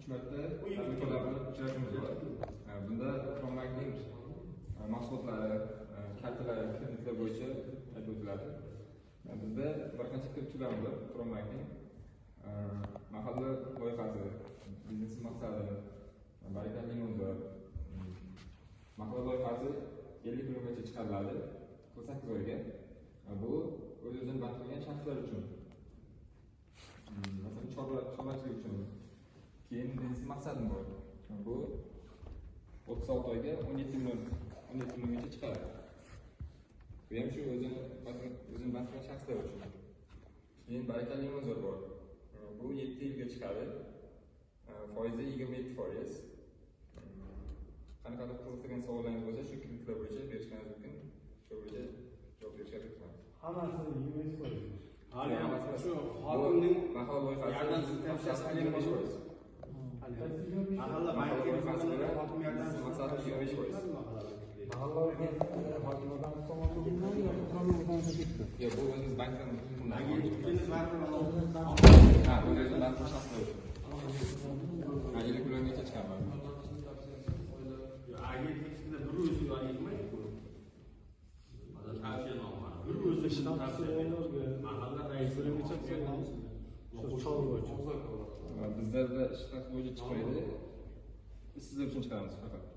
3 marta tabriklar bilan uchrashuvimiz bor. Bunda Promarkning mahsulotlari, kartalari, kreditlar bo'yicha aytib o'tiladi. Bizda bir qancha turlarimiz bor. Promarkning mahalla loyihasi, biznes maqsadi, barakali limuzor. Mahalla loyihasi 50 kungacha chiqariladi, 48 oyga. Bu o'z-o'zini band qilgan shaxslar uchun. Masalan, chorvachilik uchun. Keyin biznes maqsadim bor. Bu 36 oyga 17 milliongacha chiqadi. Bu ham shu o'zini band qilgan shaxslar uchun. Keyin barakali limuzor bor. Bu 7 yilga chiqadi. Foizi 27%. Qanaqadir qiziqadigan savollaringiz bo'lsa, shu kreditlar bo'yicha berishingiz mumkin. Shu bo'yicha javob berishga harakat qilamiz. Hammasi 25%. Hali shu hokimning mahalla loyihasi Mahalla banki hokim yordamchisi maqsadi 25%. Mahalla hokimiyat tomonidan Yo'q, bu o'zingiz bankdan ha, o'zingiz bankdan shaxslar uchun. 50 kungacha chiqaman. Bizlarda shtat bo'yicha chiqmaydi. Biz sizlar uchun chiqaramiz faqat.